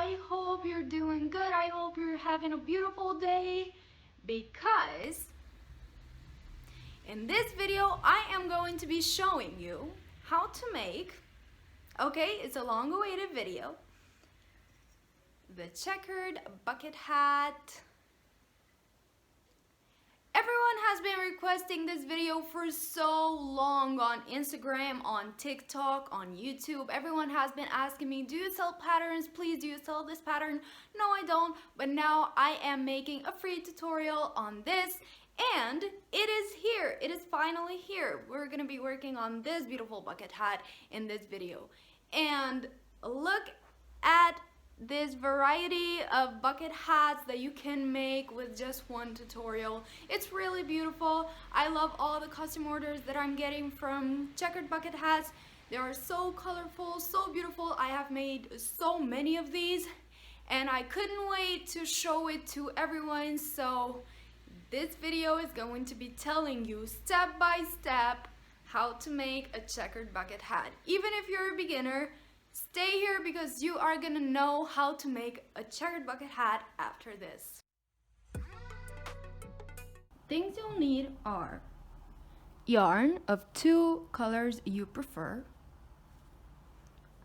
I hope you're doing good. I hope you're having a beautiful day, because in this video I am going to be showing you how to make, okay, it's a long awaited video, the checkered bucket hat. Everyone has been requesting this video for so long on Instagram, on TikTok, on YouTube. Everyone has been asking me, do you sell patterns? Please, do you sell this pattern? No, I don't, but now I am making a free tutorial on this, and it is here. It is finally here. We're gonna be working on this beautiful bucket hat in this video. And look at this variety of bucket hats that you can make with just one tutorial. It's really beautiful. I love all the custom orders that I'm getting from checkered bucket hats. They are so colorful, so beautiful. I have made so many of these and I couldn't wait to show it to everyone. So this video is going to be telling you step by step how to make a checkered bucket hat. Even if you're a beginner, stay here because you are gonna know how to make a checkered bucket hat after this. Things you'll need are yarn of 2 colors you prefer.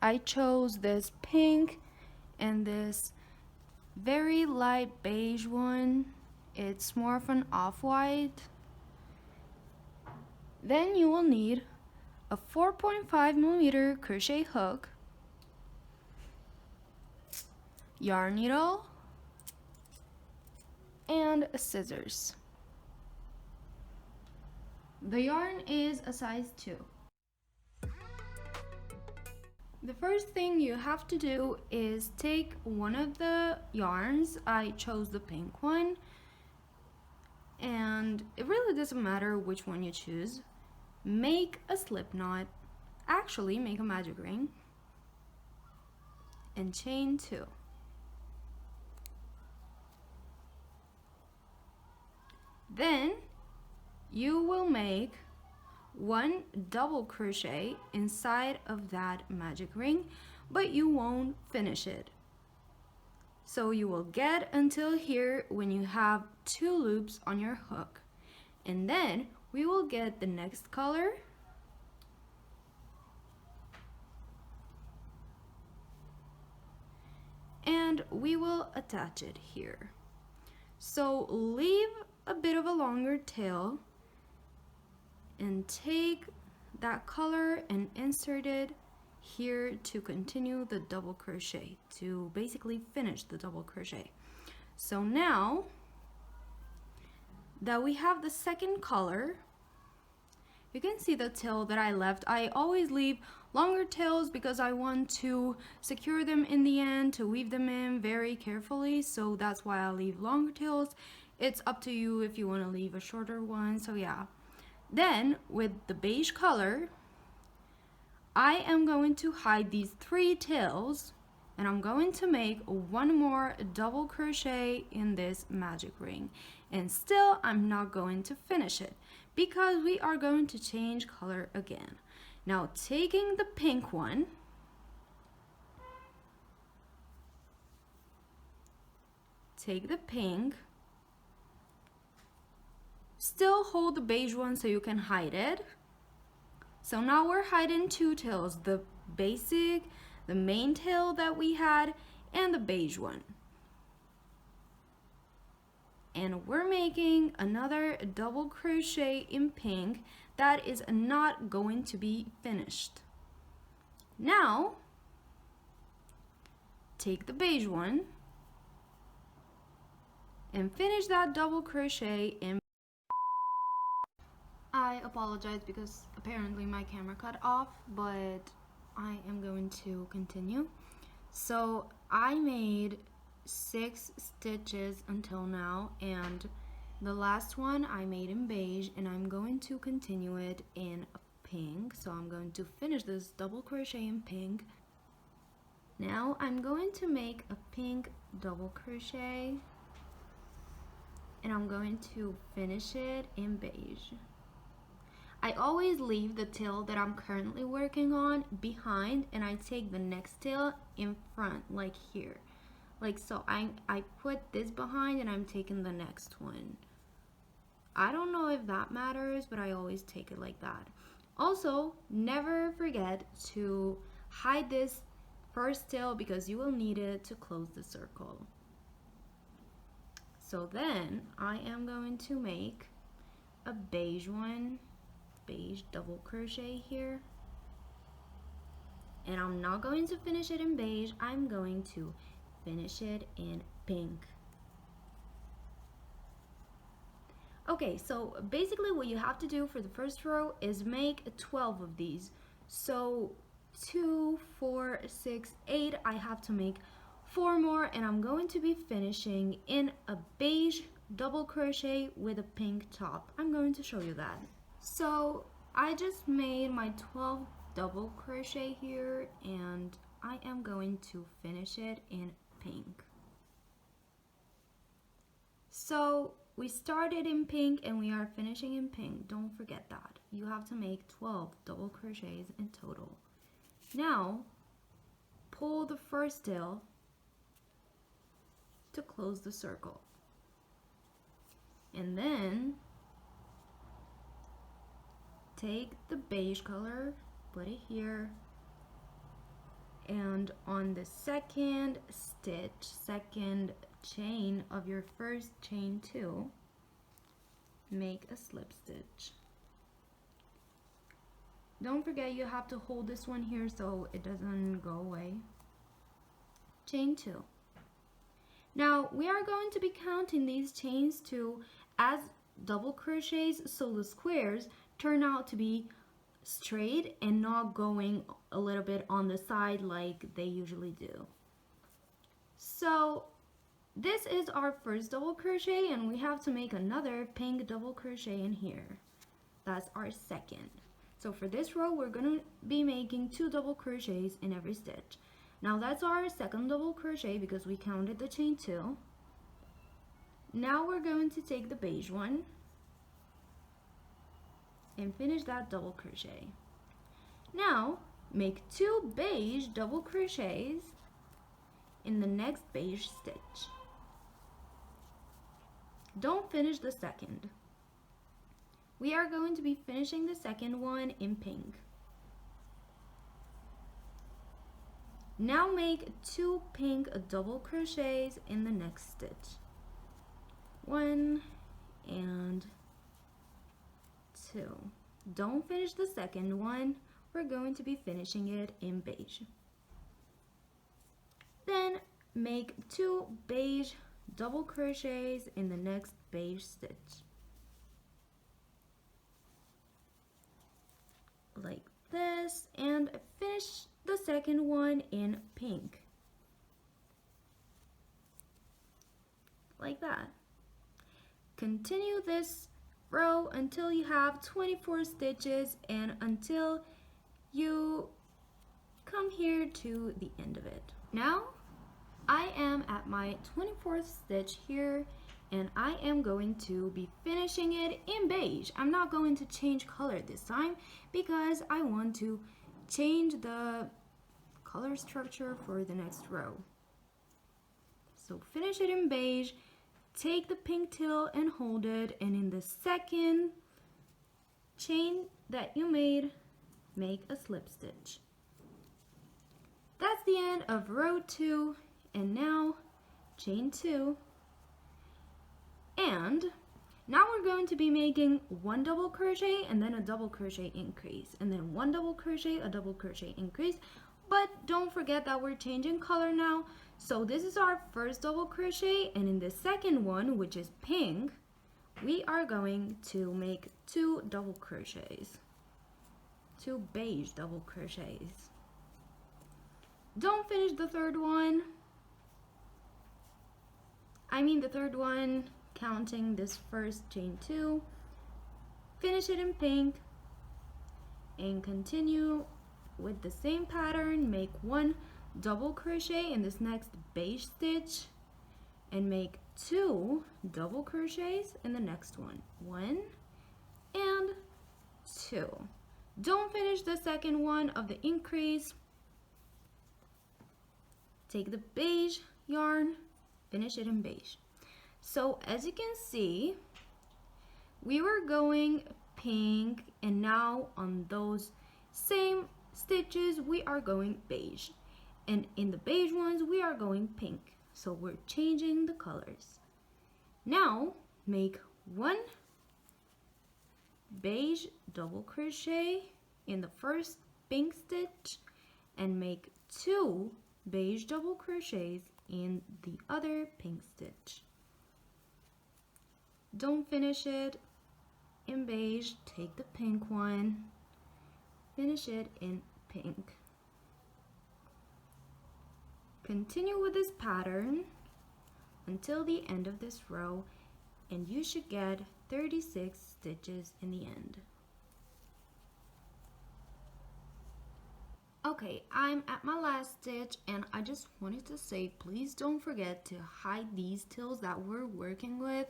I chose this pink and this very light beige one. It's more of an off-white. Then you will need a 4.5mm crochet hook, yarn needle, and scissors. The yarn is a size 2. The first thing you have to do is take one of the yarns. I chose the pink one, and it really doesn't matter which one you choose. Make a slip knot, actually make a magic ring, and chain 2. Then you will make 1 double crochet inside of that magic ring, but you won't finish it. So you will get until here when you have 2 loops on your hook, and then we will get the next color and we will attach it here. So leave a bit of a longer tail and take that color and insert it here to continue the double crochet, to basically finish the double crochet. So now that we have the second color, you can see the tail that I left. I always leave longer tails because I want to secure them in the end, to weave them in very carefully, so that's why I leave longer tails. It's up to you if you want to leave a shorter one, so yeah. Then with the beige color, I am going to hide these 3 tails, and I'm going to make 1 more double crochet in this magic ring. And still I'm not going to finish it because we are going to change color again. Now taking the pink one, take the pink, still hold the beige one so you can hide it. So now we're hiding 2 tails, the basic, the main tail that we had, and the beige one. And we're making another double crochet in pink that is not going to be finished. Now take the beige one and finish that double crochet in. I apologize because apparently my camera cut off, but I am going to continue. So I made 6 stitches until now, and the last one I made in beige, and I'm going to continue it in pink. So I'm going to finish this double crochet in pink. Now I'm going to make a pink double crochet, and I'm going to finish it in beige. I always leave the tail that I'm currently working on behind, and I take the next tail in front, like here. like so. I put this behind and I'm taking the next one. I don't know if that matters, but I always take it like that. Also, never forget to hide this first tail because you will need it to close the circle. So then I am going to make a beige one, beige double crochet here. And I'm not going to finish it in beige, I'm going to finish it in pink. Okay, so basically what you have to do for the first row is make 12 of these. So 2, 4, 6, 8, I have to make 4 more, and I'm going to be finishing in a beige double crochet with a pink top. I'm going to show you that. So I just made my 12 double crochet here, and I am going to finish it in pink. So we started in pink and we are finishing in pink. Don't forget that. You have to make 12 double crochets in total. Now, pull the first tail to close the circle. And then take the beige color, put it here, and on the second stitch, second chain of your first chain 2, make a slip stitch. Don't forget you have to hold this one here so it doesn't go away. Chain 2. Now we are going to be counting these chains 2 as double crochets, so the squares turn out to be straight and not going a little bit on the side like they usually do. So this is our first double crochet, and we have to make another pink double crochet in here. That's our second. So for this row we're going to be making 2 double crochets in every stitch. Now that's our second double crochet because we counted the chain 2. Now we're going to take the beige one and finish that double crochet. Now make 2 beige double crochets in the next beige stitch. Don't finish the second. We are going to be finishing the second one in pink. Now make 2 pink double crochets in the next stitch. 1 and 2. Don't finish the second one. We're going to be finishing it in beige. Then make 2 beige double crochets in the next beige stitch. Like this, and finish the second one in pink. Like that. Continue this row until you have 24 stitches and until you come here to the end of it. Now I am at my 24th stitch here, and I am going to be finishing it in beige. I'm not going to change color this time because I want to change the color structure for the next row. So finish it in beige, take the pink tail and hold it, and in the second chain that you made, make a slip stitch. That's the end of row 2, and now chain 2. And now we're going to be making 1 double crochet and then a double crochet increase, and then 1 double crochet, a double crochet increase. But don't forget that we're changing color now. So this is our first double crochet, and in the second one, which is pink, we are going to make 2 double crochets, 2 beige double crochets. Don't finish the third one. The third one, counting this first chain 2, finish it in pink, and continue with the same pattern. Make 1 double crochet in this next beige stitch, and make 2 double crochets in the next one. 1 and 2. Don't finish the second one of the increase. Take the beige yarn, finish it in beige. So as you can see, we were going pink, and now on those same stitches we are going beige, and in the beige ones we are going pink. So we're changing the colors. Now make one beige double crochet in the first pink stitch and make 2 beige double crochets in the other pink stitch. Don't finish it in beige, take the pink one, finish it in pink. Continue with this pattern until the end of this row, and you should get 36 stitches in the end. Okay, I'm at my last stitch, and I just wanted to say, please don't forget to hide these tails that we're working with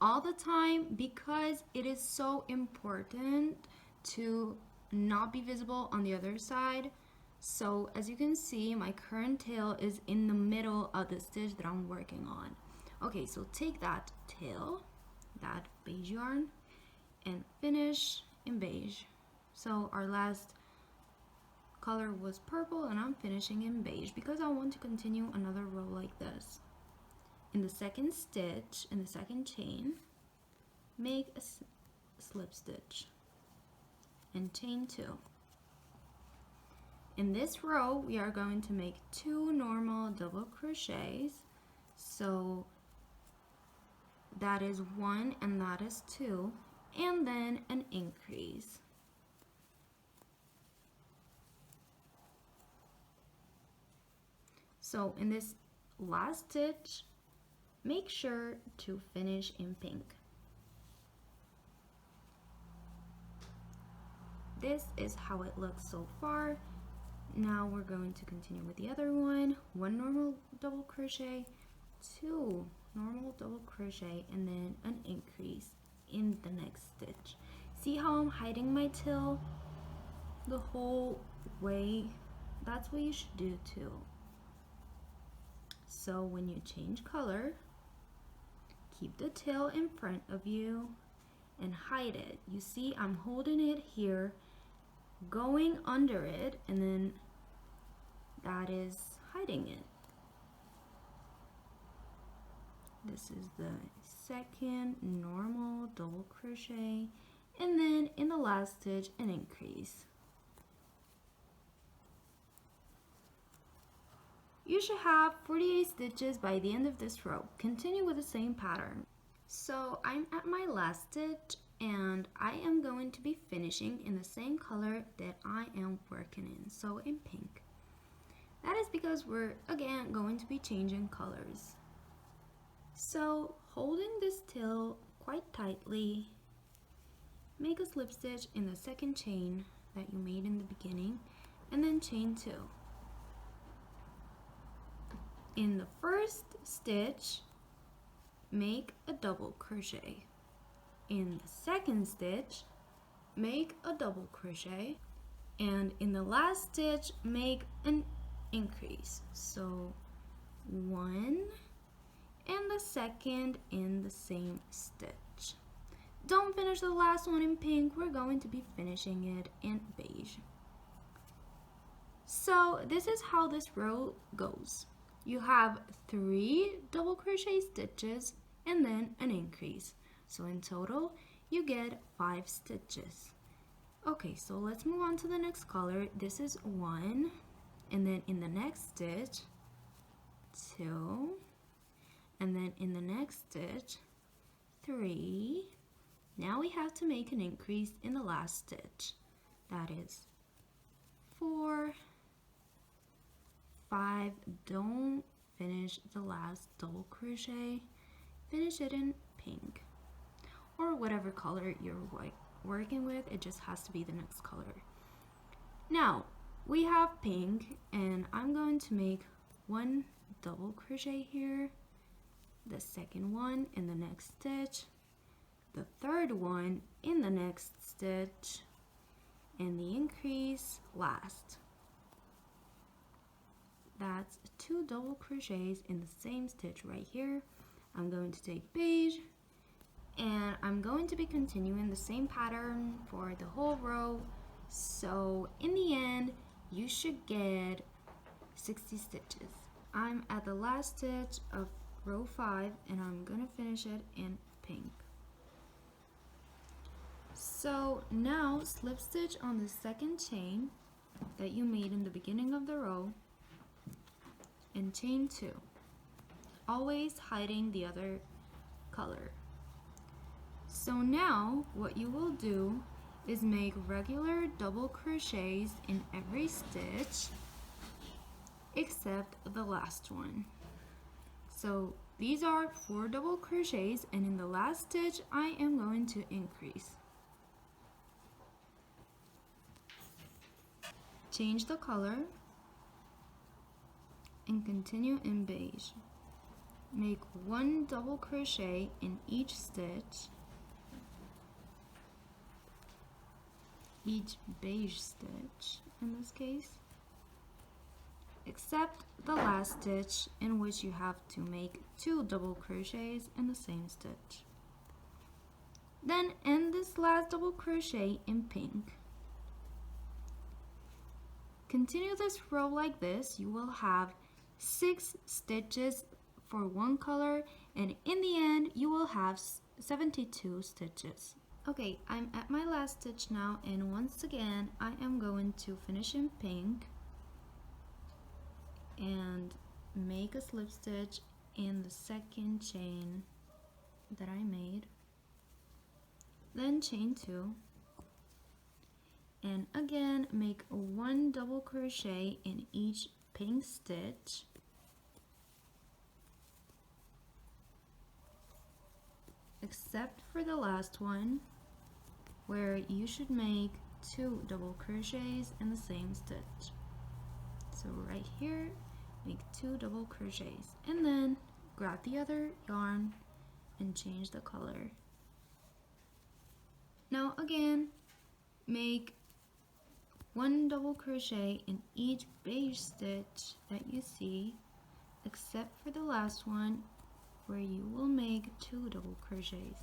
all the time, because it is so important to not be visible on the other side. So as you can see, my current tail is in the middle of the stitch that I'm working on. Okay, so take that tail, that beige yarn, and finish in beige. So our last color was purple, and I'm finishing in beige because I want to continue another row like this. In the second stitch, in the second chain, make a slip stitch and chain 2. In this row, we are going to make 2 normal double crochets. So that is 1 and that is 2, and then an increase. So in this last stitch, make sure to finish in pink. This is how it looks so far. Now we're going to continue with the other one. 1 normal double crochet, 2 normal double crochet, and then an increase in the next stitch. See how I'm hiding my tail the whole way? That's what you should do too. So when you change color, keep the tail in front of you and hide it. You see, I'm holding it here, going under it, and then that is hiding it. This is the second normal double crochet, and then in the last stitch an increase. You should have 48 stitches by the end of this row. Continue with the same pattern. So I'm at my last stitch, and I am going to be finishing in the same color that I am working in, so in pink. That is because we're again going to be changing colors. So holding this tail quite tightly, make a slip stitch in the second chain that you made in the beginning, and then chain 2. In the first stitch, make a double crochet. In the second stitch, make a double crochet, and in the last stitch, make an increase. So 1 and the second in the same stitch. Don't finish the last one in pink, we're going to be finishing it in beige. So this is how this row goes. You have 3 double crochet stitches and then an increase. So in total, you get 5 stitches. Okay, so let's move on to the next color. This is 1, and then in the next stitch, 2, and then in the next stitch, 3. Now we have to make an increase in the last stitch. That is 4, 5. Don't finish the last double crochet. Finish it in pink or whatever color you're working with. It just has to be the next color. Now we have pink, and I'm going to make 1 double crochet here, the second one in the next stitch, the third one in the next stitch, and the increase last. that's 2 double crochets in the same stitch right here. I'm going to take beige, and I'm going to be continuing the same pattern for the whole row. So in the end, you should get 60 stitches. I'm at the last stitch of row 5, and I'm gonna finish it in pink. So now slip stitch on the second chain that you made in the beginning of the row and chain 2, always hiding the other color. So now what you will do is make regular double crochets in every stitch except the last one. So these are 4 double crochets, and in the last stitch I am going to increase. Change the color and continue in beige. Make 1 double crochet in each stitch, each beige stitch in this case, except the last stitch, in which you have to make 2 double crochets in the same stitch. Then end this last double crochet in pink. Continue this row like this. You will have 6 stitches for one color, and in the end you will have 72 stitches. Okay, I'm at my last stitch now, and once again I am going to finish in pink and make a slip stitch in the second chain that I made, then chain 2, and again make 1 double crochet in each pink stitch, except for the last one, where you should make 2 double crochets in the same stitch. So right here, make 2 double crochets, and then grab the other yarn and change the color. Now again, make 1 double crochet in each beige stitch that you see, except for the last one, where you will make 2 double crochets.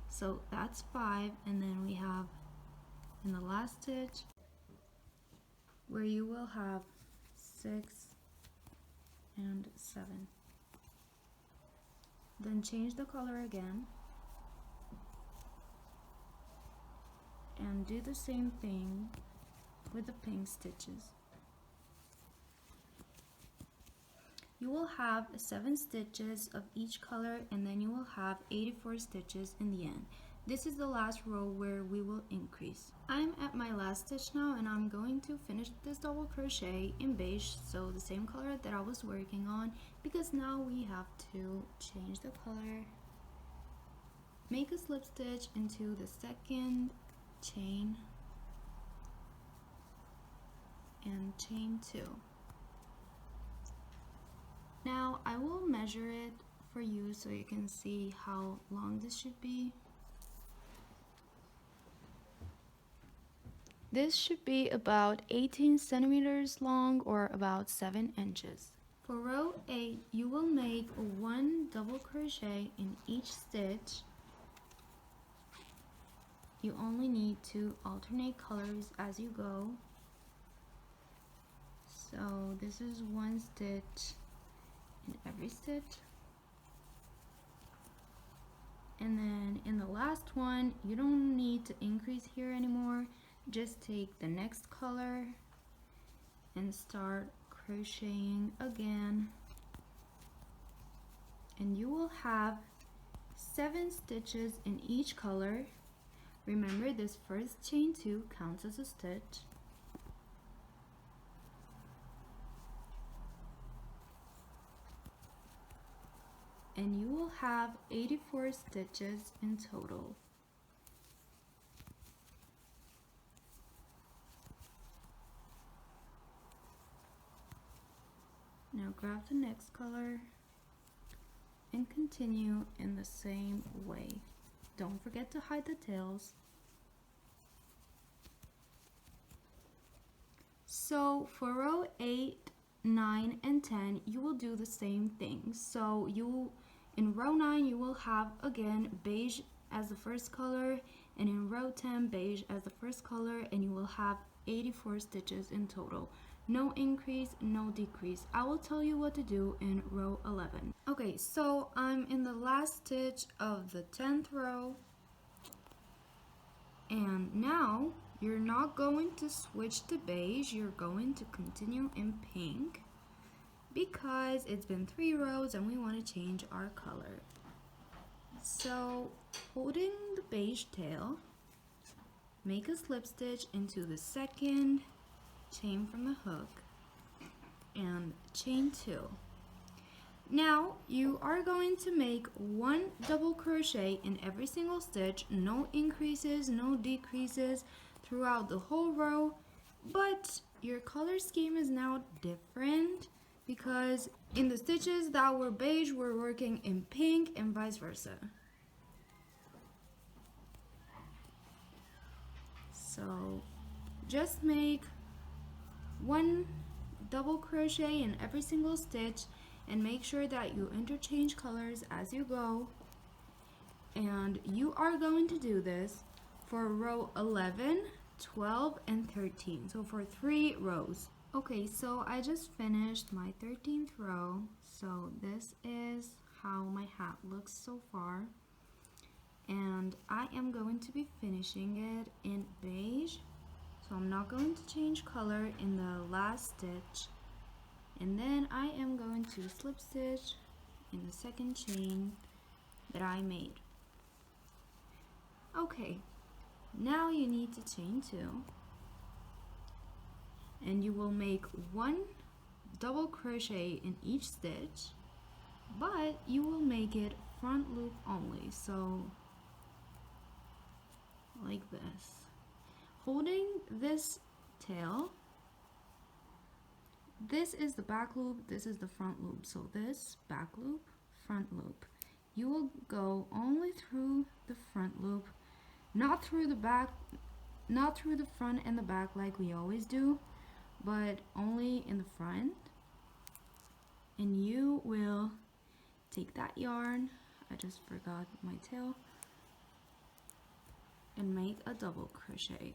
So that's 5, and then we have in the last stitch where you will have 6 and 7. Then change the color again and do the same thing with the pink stitches. You will have 7 stitches of each color, and then you will have 84 stitches in the end. This is the last row where we will increase. I'm at my last stitch now, and I'm going to finish this double crochet in beige, so the same color that I was working on, because now we have to change the color. Make a slip stitch into the second chain and chain 2. Now I will measure it for you so you can see how long this should be. This should be about 18 centimeters long, or about 7 inches. For row 8, you will make 1 double crochet in each stitch. You only need to alternate colors as you go. So this is 1 stitch in every stitch. And then in the last one, you don't need to increase here anymore. Just take the next color and start crocheting again. And you will have 7 stitches in each color. Remember, this first chain 2 counts as a stitch. And you will have 84 stitches in total. Now grab the next color and continue in the same way. Don't forget to hide the tails. So for row 8, 9, and 10, you will do the same thing. So in row 9, you will have again beige as the first color, and in row 10, beige as the first color, and you will have 84 stitches in total. No increase, no decrease. I will tell you what to do in row 11. Okay, so I'm in the last stitch of the 10th row, and now you're not going to switch to beige, you're going to continue in pink because it's been 3 rows and we want to change our color. So holding the beige tail, make a slip stitch into the second chain from the hook and chain 2. Now you are going to make 1 double crochet in every single stitch, no increases, no decreases throughout the whole row, but your color scheme is now different because in the stitches that were beige, we're working in pink and vice versa. So just make 1 double crochet in every single stitch and make sure that you interchange colors as you go. And you are going to do this for row 11, 12, and 13. So for 3 rows. Okay, so I just finished my 13th row. So this is how my hat looks so far. And I am going to be finishing it in beige. So I'm not going to change color in the last stitch. And then I am going to slip stitch in the second chain that I made. Okay, now you need to chain 2. And you will make 1 double crochet in each stitch, but you will make it front loop only. So like this. Holding this tail, this is the back loop, this is the front loop. So this back loop, front loop. You will go only through the front loop, not through the back, not through the front and the back like we always do, but only in the front. And you will take that yarn, I just forgot my tail, and make a double crochet.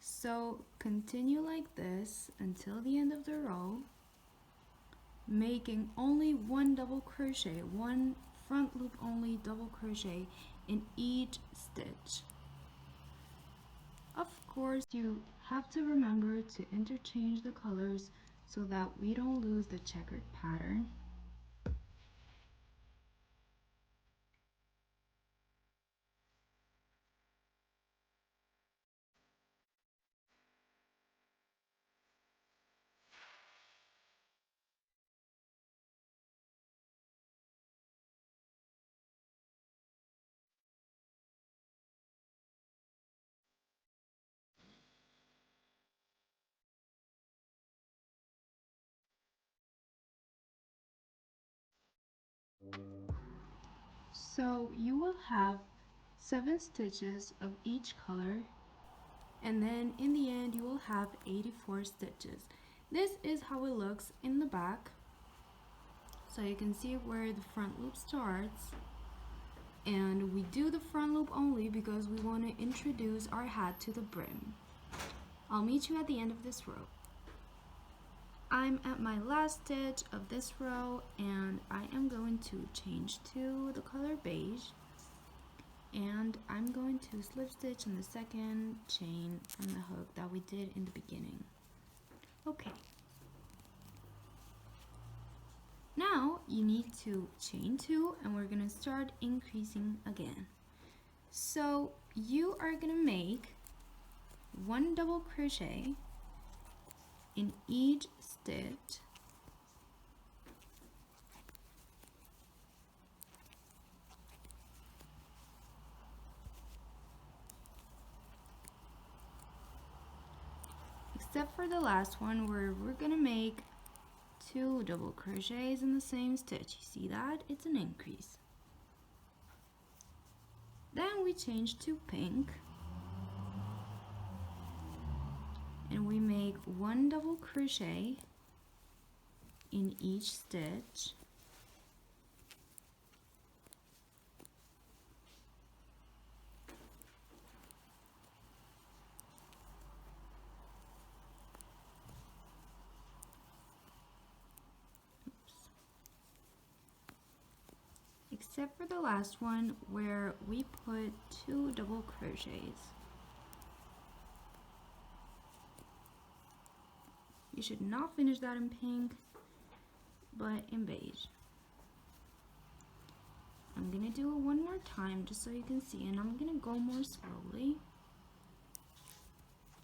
So continue like this until the end of the row, making only 1 double crochet, 1 front loop only double crochet in each stitch. Of course, you have to remember to interchange the colors so that we don't lose the checkered pattern. So you will have 7 stitches of each color, and then in the end you will have 84 stitches. This is how it looks in the back. So you can see where the front loop starts, and we do the front loop only because we want to introduce our hat to the brim. I'll meet you at the end of this row. I'm at my last stitch of this row, and I am going to change to the color beige, and I'm going to slip stitch in the second chain from the hook that we did in the beginning. Okay. Now you need to chain 2, and we're going to start increasing again. So you are going to make 1 double crochet in each stitch, except for the last one where we're gonna make 2 double crochets in the same stitch. You see that? It's an increase. Then we change to pink, and we make 1 double crochet in each stitch. Except for the last one where we put 2 double crochets. You should not finish that in pink, but in beige. I'm gonna do it one more time just so you can see, and I'm gonna go more slowly.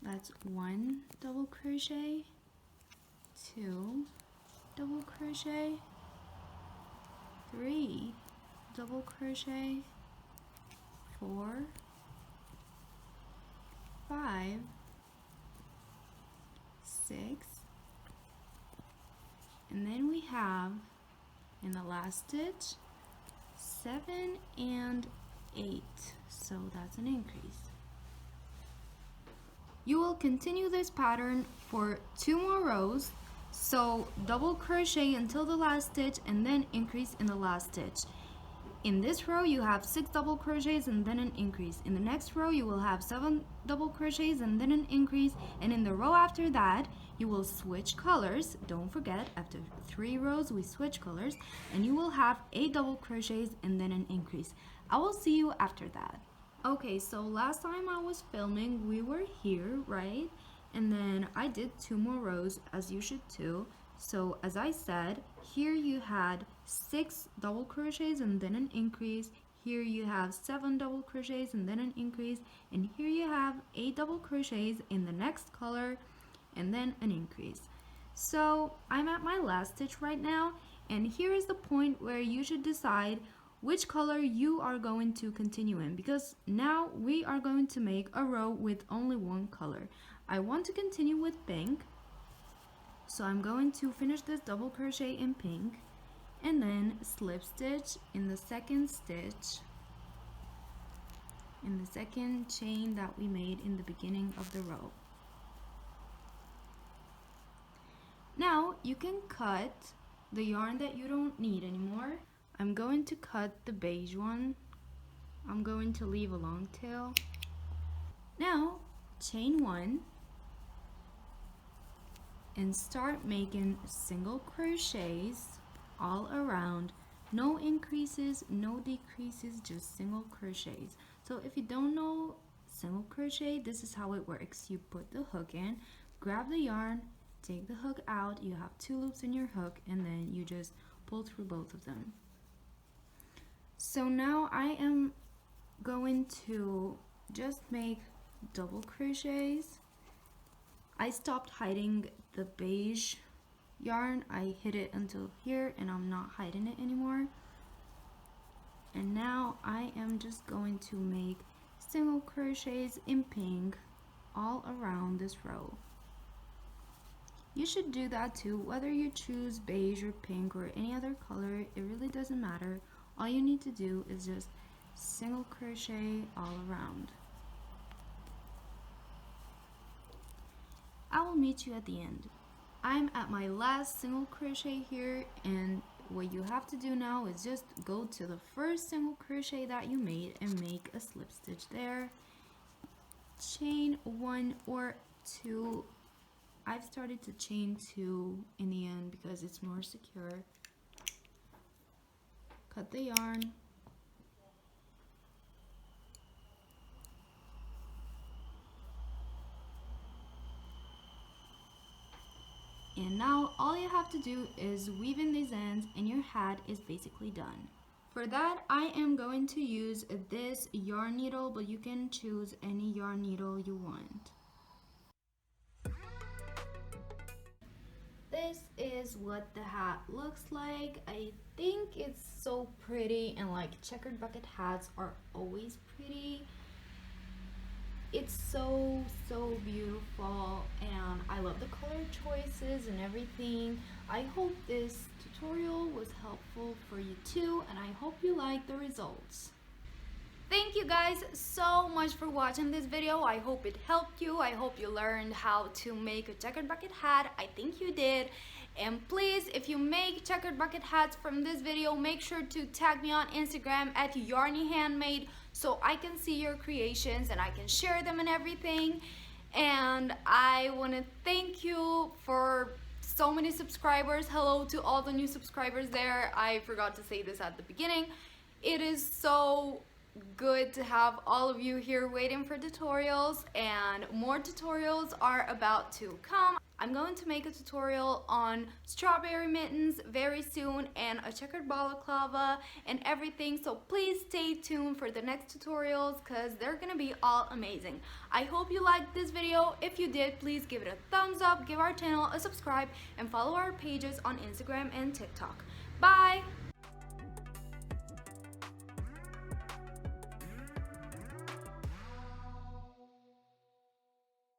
That's 1 double crochet, 2 double crochet, 3 double crochet, 4, 5, 6, and then we have in the last stitch 7 and 8, so that's an increase. You will continue this pattern for 2 more rows, so double crochet until the last stitch and then increase in the last stitch. In this row you have 6 double crochets and then an increase. In the next row you will have 7 double crochets and then an increase, and in the row after that you will switch colors. Don't forget, after 3 rows we switch colors, and you will have 8 double crochets and then an increase. I will see you after that. Okay, so last time I was filming we were here, right? And then I did 2 more rows, as you should too. So as I said, here you had 6 double crochets and then an increase. Here you have 7 double crochets and then an increase, and here you have 8 double crochets in the next color and then an increase. So I'm at my last stitch right now, and here is the point where you should decide which color you are going to continue in, because now we are going to make a row with only 1 color. I want to continue with pink, so I'm going to finish this double crochet in pink and then slip stitch in the second stitch in the second chain that we made in the beginning of the row. Now you can cut the yarn that you don't need anymore. I'm going to cut the beige one. I'm going to leave a long tail. Now chain 1 and start making single crochets all around. No increases, no decreases, just single crochets. So if you don't know single crochet, this is how it works. You put the hook in, grab the yarn, take the hook out, you have 2 loops in your hook, and then you just pull through both of them. So now I am going to just make double crochets. I stopped hiding the beige yarn. I hid it until here and I'm not hiding it anymore. And now I am just going to make single crochets in pink all around this row. You should do that too, whether you choose beige or pink or any other color, it really doesn't matter. All you need to do is just single crochet all around. I will meet you at the end. I'm at my last single crochet here, and what you have to do now is just go to the first single crochet that you made and make a slip stitch there. Chain 1 or 2. I've started to chain 2 in the end because it's more secure. Cut the yarn. And now all you have to do is weave in these ends and your hat is basically done. For that, I am going to use this yarn needle, but you can choose any yarn needle you want. This is what the hat looks like. I think it's so pretty, and like checkered bucket hats are always pretty. It's so beautiful, and I love the color choices and everything. I hope this tutorial was helpful for you too, and I hope you like the results. Thank you guys so much for watching this video. I hope it helped you. I hope you learned how to make a checkered bucket hat. I think you did. And please, if you make checkered bucket hats from this video, make sure to tag me on Instagram at yarnyhandmade so I can see your creations and I can share them and everything. And I want to thank you for so many subscribers. Hello to all the new subscribers there. I forgot to say this at the beginning. It is so good to have all of you here waiting for tutorials, and more tutorials are about to come. I'm going to make a tutorial on strawberry mittens very soon and a checkered balaclava and everything, so please stay tuned for the next tutorials because they're gonna be all amazing. I hope you liked this video. If you did, please give it a thumbs up, give our channel a subscribe, and follow our pages on Instagram and TikTok. Bye!